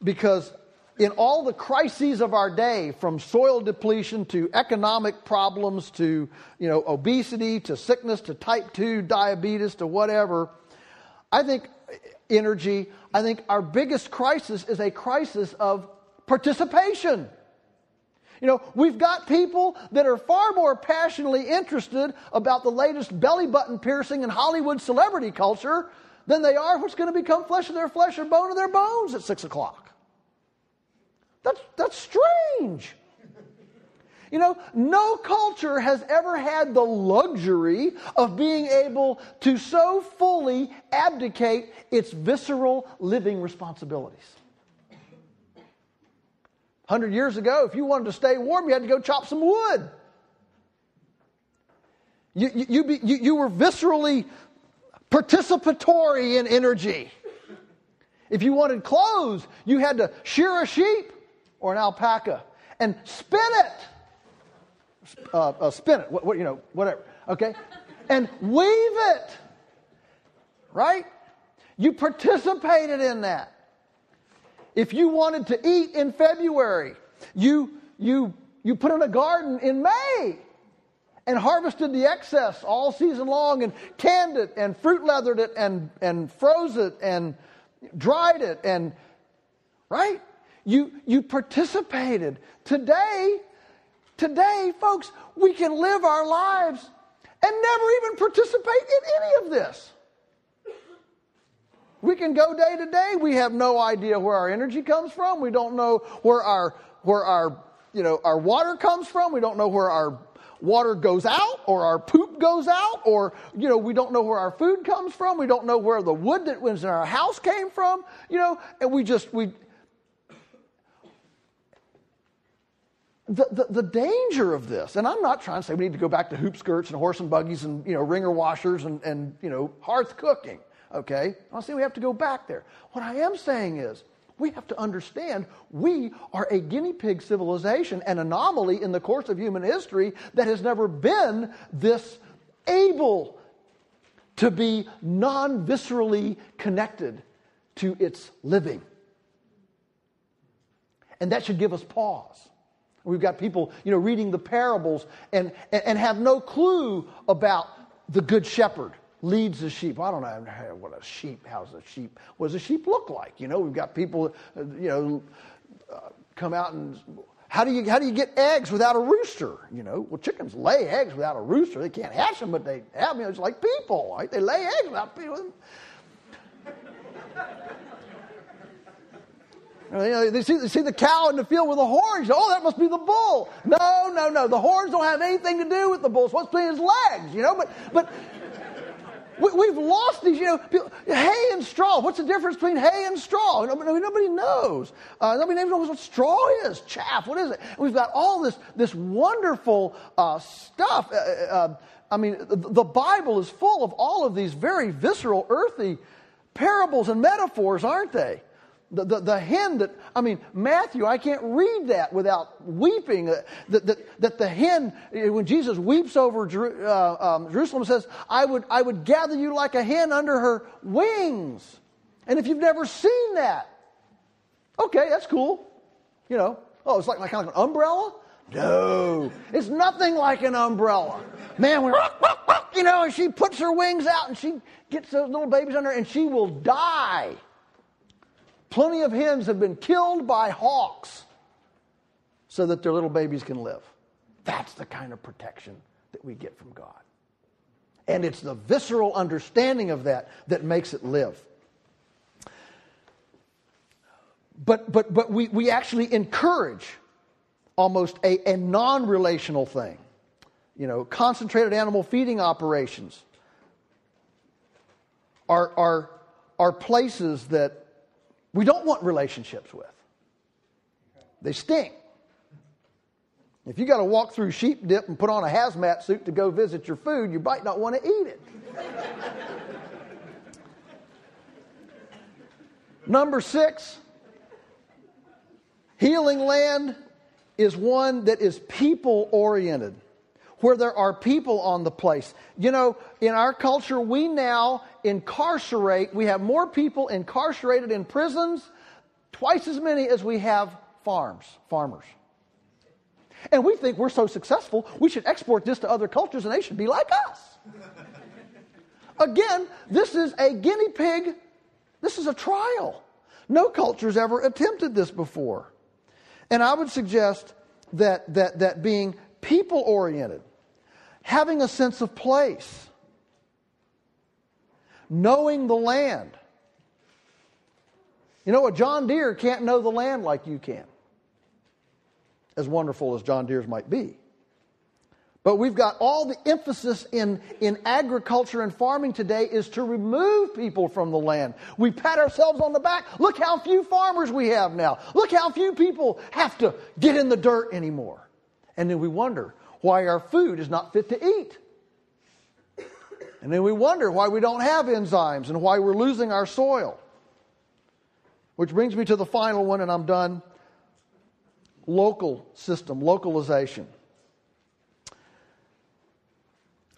Because in all the crises of our day, from soil depletion to economic problems to obesity to sickness to type 2 diabetes to whatever, I think our biggest crisis is a crisis of participation. We've got people that are far more passionately interested about the latest belly button piercing in Hollywood celebrity culture than they are what's going to become flesh of their flesh or bone of their bones at 6 o'clock. That's strange. No culture has ever had the luxury of being able to so fully abdicate its visceral living responsibilities. 100 years ago, if you wanted to stay warm, you had to go chop some wood. You were viscerally participatory in energy. If you wanted clothes, you had to shear a sheep or an alpaca and spin it. Whatever, okay? And weave it, right? You participated in that. If you wanted to eat in February, you put in a garden in May and harvested the excess all season long and canned it and fruit leathered it and froze it and dried it and, right? You participated. Today, folks, we can live our lives and never even participate in any of this. We can go day to day. We have no idea where our energy comes from. We don't know where our water comes from. We don't know where our water goes out or our poop goes out, or, we don't know where our food comes from. We don't know where the wood that was in our house came from, and the danger of this, and I'm not trying to say we need to go back to hoop skirts and horse and buggies and, wringer washers and hearth cooking, okay? I'm not saying we have to go back there. What I am saying is we have to understand we are a guinea pig civilization, an anomaly in the course of human history that has never been this able to be non-viscerally connected to its living. And that should give us pause. We've got people, reading the parables and have no clue about the good shepherd leads the sheep. Well, I don't know what a sheep, what does a sheep look like? We've got people, come out and, how do you get eggs without a rooster? Well, chickens lay eggs without a rooster. They can't hatch them, but they have them. It's like people, right? They lay eggs without people. They see the cow in the field with the horns. Oh, that must be the bull. No. The horns don't have anything to do with the bull. It's what's between his legs, But we've lost these, people, hay and straw. What's the difference between hay and straw? Nobody knows. Nobody knows what straw is. Chaff. What is it? And we've got all this wonderful stuff. The Bible is full of all of these very visceral, earthy parables and metaphors, aren't they? The hen that, Matthew, I can't read that without weeping. That the hen, when Jesus weeps over Jerusalem, says, I would gather you like a hen under her wings. And if you've never seen that, okay, that's cool. It's like kind of like an umbrella? No, it's nothing like an umbrella. Man, and she puts her wings out and she gets those little babies under her and she will die. Plenty of hens have been killed by hawks so that their little babies can live. That's the kind of protection that we get from God. And it's the visceral understanding of that makes it live. But we actually encourage almost a non-relational thing. Concentrated animal feeding operations are places that we don't want relationships with. They stink. If you got to walk through sheep dip and put on a hazmat suit to go visit your food, you might not want to eat it. Number 6, healing land is one that is people-oriented, where there are people on the place. In our culture, we now incarcerate. We have more people incarcerated in prisons, twice as many as we have farmers. And we think we're so successful, we should export this to other cultures and they should be like us. Again, this is a guinea pig. This is a trial. No culture's ever attempted this before. And I would suggest that being people-oriented, having a sense of place, knowing the land. A John Deere can't know the land like you can, as wonderful as John Deere's might be. But we've got all the emphasis in agriculture and farming today is to remove people from the land. We pat ourselves on the back. Look how few farmers we have now. Look how few people have to get in the dirt anymore. And then we wonder why our food is not fit to eat. And then we wonder why we don't have enzymes and why we're losing our soil. Which brings me to the final one, and I'm done. Local system, localization.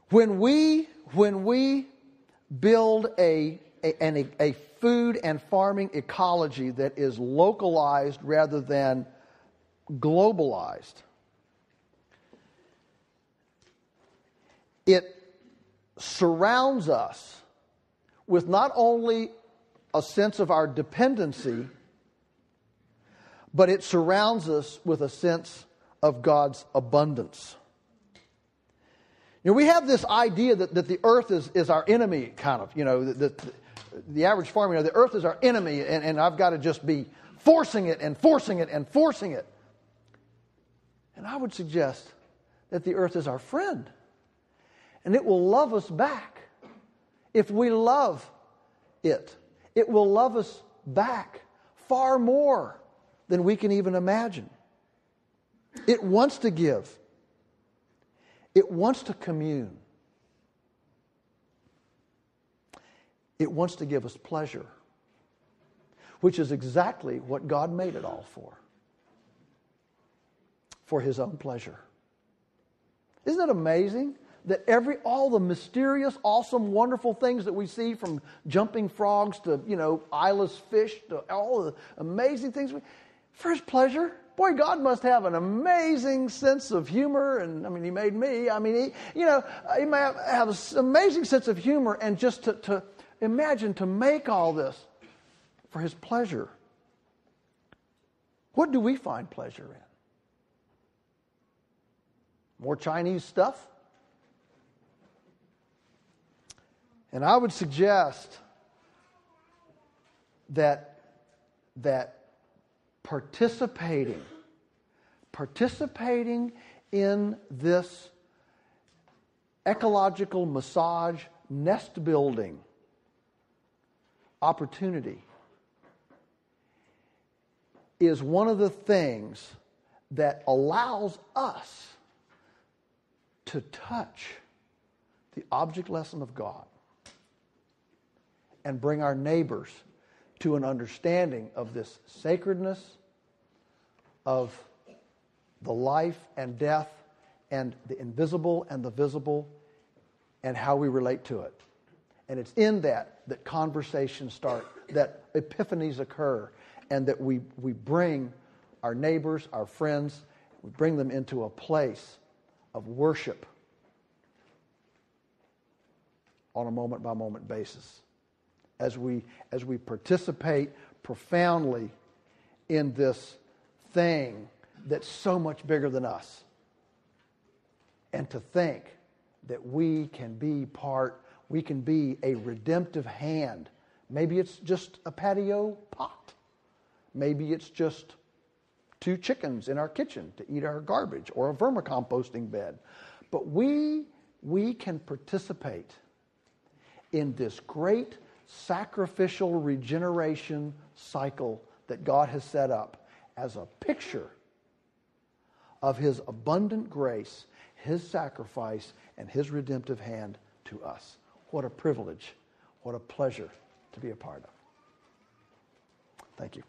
When we build a food and farming ecology that is localized rather than globalized, it surrounds us with not only a sense of our dependency, but it surrounds us with a sense of God's abundance. You know, we have this idea that the earth is our enemy, kind of. You know, the average farmer, you know, the earth is our enemy, and I've got to just be forcing it and forcing it and forcing it. And I would suggest that the earth is our friend, and it will love us back if we love it. It will love us back far more than we can even imagine. It wants to give. It wants to commune. It wants to give us pleasure, which is exactly what God made it all for His own pleasure. Isn't it amazing that all the mysterious, awesome, wonderful things that we see, from jumping frogs to, you know, eyeless fish to all the amazing things, for His pleasure? Boy, God must have an amazing sense of humor, and I mean, He made me. I mean, He may have an amazing sense of humor, and just to imagine to make all this for His pleasure. What do we find pleasure in? More Chinese stuff? And I would suggest that participating in this ecological massage nest building opportunity is one of the things that allows us to touch the object lesson of God and bring our neighbors to an understanding of this sacredness of the life and death and the invisible and the visible and how we relate to it. And it's in that conversations start, that epiphanies occur, and that we bring our neighbors, our friends, we bring them into a place of worship on a moment-by-moment basis. As we participate profoundly in this thing that's so much bigger than us. And to think that we can be a redemptive hand. Maybe it's just a patio pot. Maybe it's just 2 chickens in our kitchen to eat our garbage, or a vermicomposting bed. But we can participate in this great sacrificial regeneration cycle that God has set up as a picture of His abundant grace, His sacrifice, and His redemptive hand to us. What a privilege, what a pleasure to be a part of. Thank you.